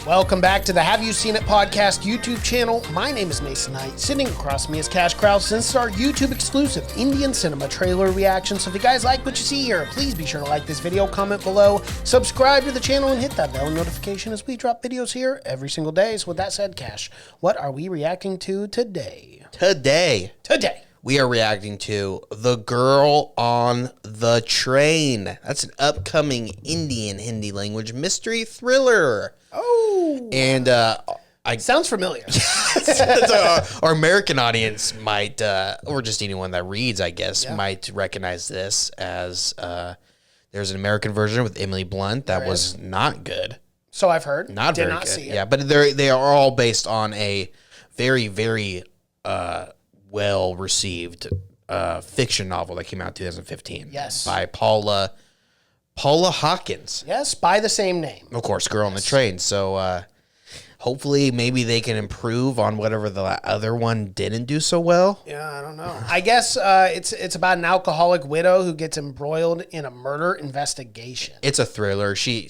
Welcome back to the Have You Seen It podcast YouTube channel. My name is Mason Knight. Sitting across me is Cash Krause. This is our YouTube exclusive Indian cinema trailer reaction. So if you guys like what you see here, please be sure to like this video, comment below, subscribe to the channel, and hit that bell notification as we drop videos here every single day. So with that said, Cash, what are we reacting to today? Today, we are reacting to The Girl on the Train. That's an upcoming Indian Hindi language mystery thriller. Oh. And sounds familiar. Our American audience might, or just anyone that reads, I guess, might recognize this as there's an American version with Emily Blunt that was not good. So I've heard. Not Did very not good. see it. Yeah, but they are all based on a very, very well-received fiction novel that came out in 2015. Yes. By Paula Hawkins. Yes, by the same name. Of course, Girl on the Train. So hopefully maybe they can improve on whatever the other one didn't do so well. Yeah, I don't know. I guess it's about an alcoholic widow who gets embroiled in a murder investigation. It's a thriller. She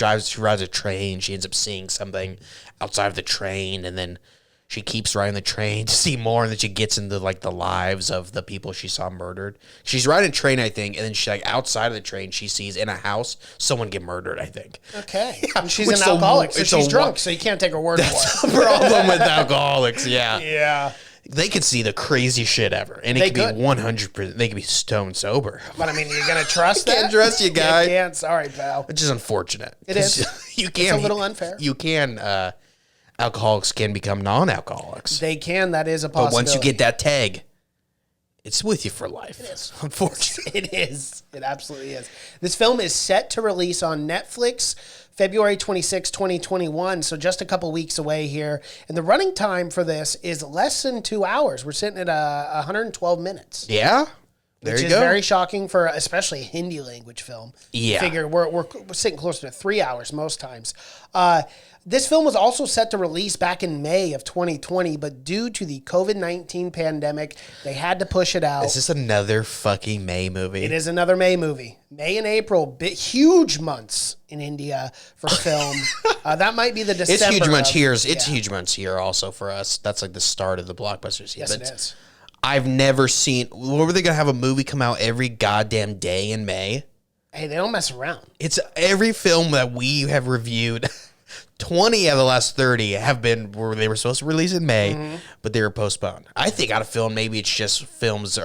rides a train. She ends up seeing something outside of the train, and then she keeps riding the train to see more, and then she gets into like the lives of the people she saw murdered. She's riding a train, I think, and then she outside of the train, she sees in a house someone get murdered, I think. Okay. Yeah, she's an alcoholic, so she's drunk, so you can't take her word for it. That's the problem with alcoholics, yeah. Yeah. They could see the crazy shit ever, and it could be 100%. They could be stone sober. But I mean, you're gonna trust that? Can't trust you, guy. You can't. Sorry, pal. Which is unfortunate. It is. You can. It's a little unfair. You can. Alcoholics can become non-alcoholics. They can. That is a possibility. But once you get that tag, it's with you for life. It is. Unfortunately. It is. It absolutely is. This film is set to release on Netflix February 26, 2021, so just a couple weeks away here. And the running time for this is less than 2 hours. We're sitting at 112 minutes. Yeah? There which you is go. very shocking for especially a Hindi language film. Yeah. Figure we're sitting closer to 3 hours most times. This film was also set to release back in May of 2020, but due to the COVID-19 pandemic, they had to push it out. Is this another fucking May movie? It is another May movie. May and April, huge months in India for film. That might be the December. It's huge months here. It's huge months here also for us. That's like the start of the blockbuster season. Yes, it is. I've never seen. What were they gonna have a movie come out every goddamn day in May? Hey, they don't mess around. It's every film that we have reviewed. 20 of the last 30 have been where they were supposed to release in May, but they were postponed. I think out of film, maybe it's just films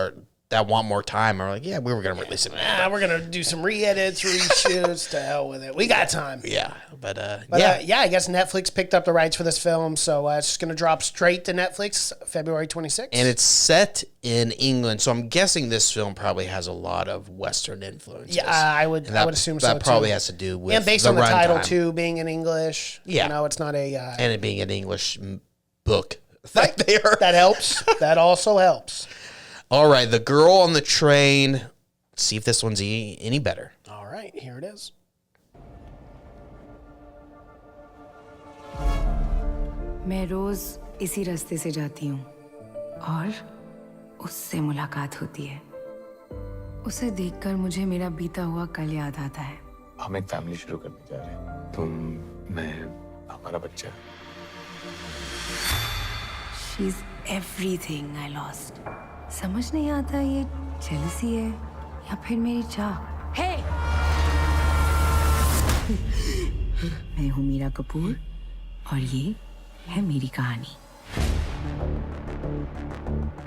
that want more time. Or like, yeah, we were gonna release it. We're gonna do some re-edits, reshoots. To hell with it. We got time. Yeah, but yeah, I guess Netflix picked up the rights for this film, so it's just gonna drop straight to Netflix February 26th. And it's set in England, so I'm guessing this film probably has a lot of Western influences. Yeah, I would assume so. That probably has to do with and based on the title too being in English. Yeah, you know, it's not a and it being an English book. That helps. That also helps. All right, The Girl on the Train. Let's see if this one's any better. All right, here it is. मैं रोज इसी रास्ते से जाती हूँ और उससे मुलाकात होती है। उसे देखकर मुझे मेरा बीता हुआ कल याद आता है। हम एक फैमिली शुरू करने जा रहे हैं। तुम, मैं, हमारा बच्चा। She's everything I lost. समझ नहीं आता ये जेलसी है या फिर मेरी चाह। Hey! मैं हूँ मीरा कपूर और ये है मेरी कहानी।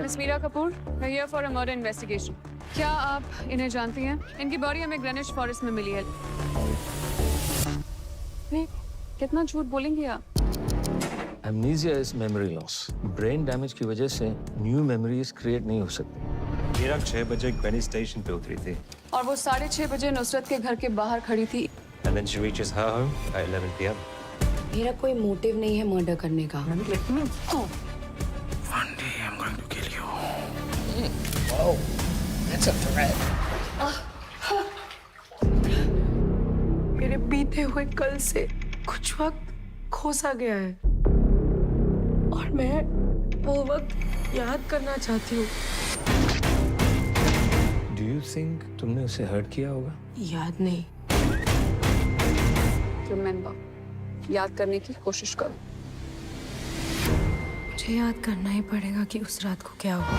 Miss Meera Kapoor, we're here for a murder investigation. क्या आप इन्हें जानती हैं? इनकी बॉडी हमें ग्रेनिश फॉरेस्ट में मिली है। नहीं, कितना झूठ बोलेंगी आप? Amnesia is memory loss. Brain damage की वजह से new memories create नहीं हो सकती। मीरा 6 बजे पेनी स्टेशन पे उतरी थी। और वो 6:30 बजे नुसरत के घर के बाहर खड़ी थी। And then she reaches her home at 11 p.m. मेरा कोई मोटिव नहीं है मर्डर करने का। One day I'm going to kill you. Whoa, that's a threat. मेरे बीते हुए कल से कुछ वक्त खोसा गया है और मैं वो वक्त याद करना चाहती हूँ। Do you think तुमने उसे हर्ट किया होगा? याद नहीं। Remember, याद करने की कोशिश करो। मुझे याद करना ही पड़ेगा कि उस रात को क्या हुआ।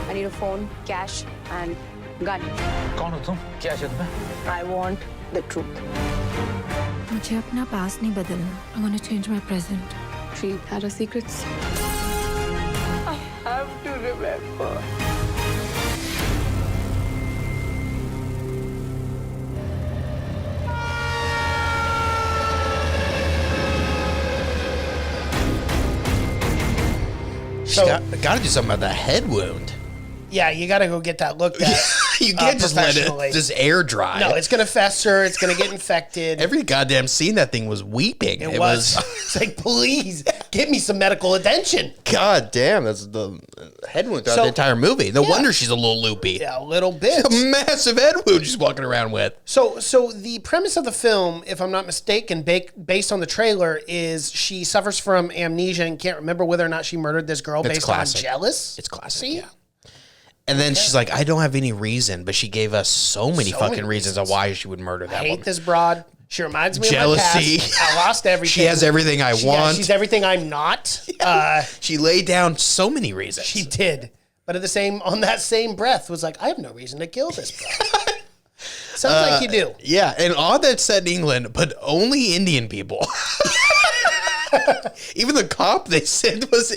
I need a phone, cash and gun. कौन हो तुम? क्या चाहिए तुम्हें? I want the truth. मुझे अपना पास्ट नहीं बदलना। I want to change my present. She had her secrets. I have to remember. She got to do something about that head wound. Yeah, you got to go get that looked at. You can't just let professionally. it just air dry. No, it's going to fester. It's going to get infected. Every goddamn scene that thing was weeping. It was. It's like, please, give me some medical attention. God damn, that's the head wound throughout the entire movie. No wonder she's a little loopy. Yeah, a little bit. A massive head wound she's walking around with. So the premise of the film, if I'm not mistaken, based on the trailer, is she suffers from amnesia and can't remember whether or not she murdered this girl It's based classic. on jealous. It's classic, See? yeah. And then she's like, I don't have any reason, but she gave us so many fucking reasons of why she would murder I that hate woman. this broad. She reminds me Jealousy. of my past. I lost everything. She has everything I Yeah, want. she's everything I'm not. She laid down so many reasons. She did. But on that same breath was like, I have no reason to kill this bro. Sounds like you do. Yeah, and odd that's set in England, but only Indian people. Even the cop they said was,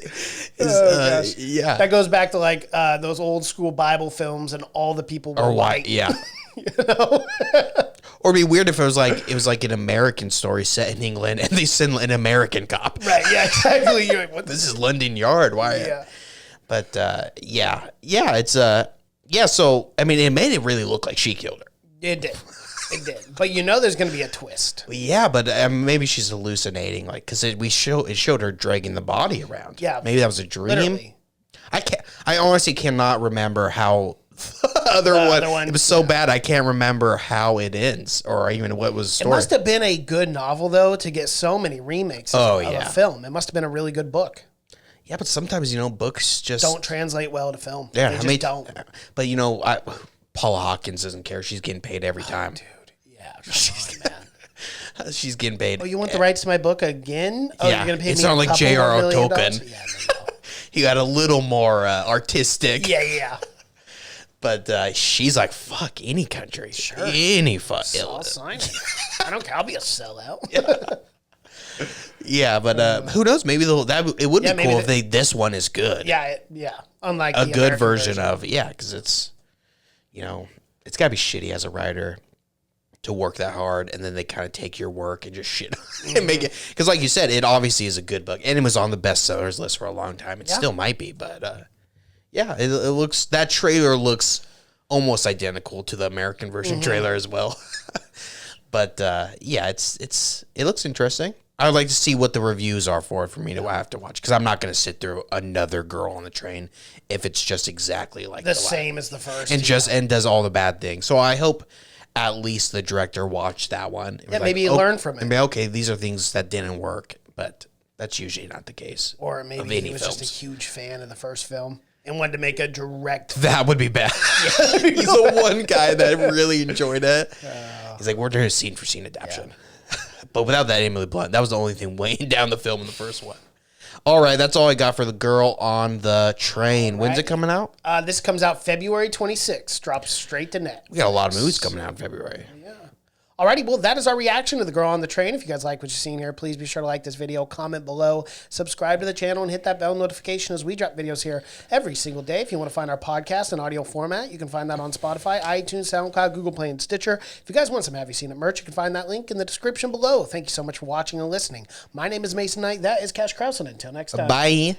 gosh. yeah, That goes back to like those old school Bible films and all the people were or white. white, yeah. You know? Or it'd be weird if it was like an American story set in England and they send an American cop. Right, yeah, exactly. You're like, what This is London Yard. Why? Yeah. But it's yeah. So I mean, it made it really look like she killed her. It did. It did. But you know there's going to be a twist. Yeah, but maybe she's hallucinating, like because it showed her dragging the body around. Yeah. Maybe that was a dream. Literally. I honestly cannot remember how the other one. It was so bad I can't remember how it ends or even what was the It story. must have been a good novel, though, to get so many remakes of a film. It must have been a really good book. Yeah, but sometimes books just Don't translate well to film. Yeah, They just don't. But Paula Hawkins doesn't care. She's getting paid every time. Dude, yeah. Come on, man. She's getting paid. Oh, you want the rights to my book again? Oh, Yeah, you're going to pay it's me not a like couple J.R.R. more $1 million? Tolkien. Yeah, no. He got a little more artistic. Yeah. But she's like, fuck any country. Sure. Any fuck. I'll sign it. I don't care. I'll be a sellout. Yeah, but who knows? Maybe it would be cool if this one is good. Yeah. Unlike A the good American version of, because it's, it's got to be shitty as a writer to work that hard, and then they kind of take your work and just shit and make it. Because like you said, it obviously is a good book, and it was on the bestsellers list for a long time. It still might be, but it looks, that trailer looks almost identical to the American version trailer as well. But it looks interesting. I would like to see what the reviews are for me to have to watch, because I'm not going to sit through another Girl on the Train if it's just exactly like the same as the first. and does all the bad things. So I hope at least the director watched that one. Yeah, maybe learn from it. And be, okay, these are things that didn't work, but that's usually not the case. Or maybe he was just a huge fan of the first film and wanted to make a direct. That would be bad. He's the one guy that really enjoyed it. He's like, we're doing a scene for scene adaptation. Yeah. But without that Emily Blunt, that was the only thing weighing down the film in the first one. All right, that's all I got for The Girl on the Train. When's it coming out? This comes out February 26th. Drops straight to net. We got a lot of movies coming out in February. Alrighty, well, that is our reaction to The Girl on the Train. If you guys like what you've seen here, please be sure to like this video, comment below, subscribe to the channel, and hit that bell notification as we drop videos here every single day. If you want to find our podcast in audio format, you can find that on Spotify, iTunes, SoundCloud, Google Play, and Stitcher. If you guys want some Have You Seen It merch, you can find that link in the description below. Thank you so much for watching and listening. My name is Mason Knight. That is Cash Krause, and until next time. Bye.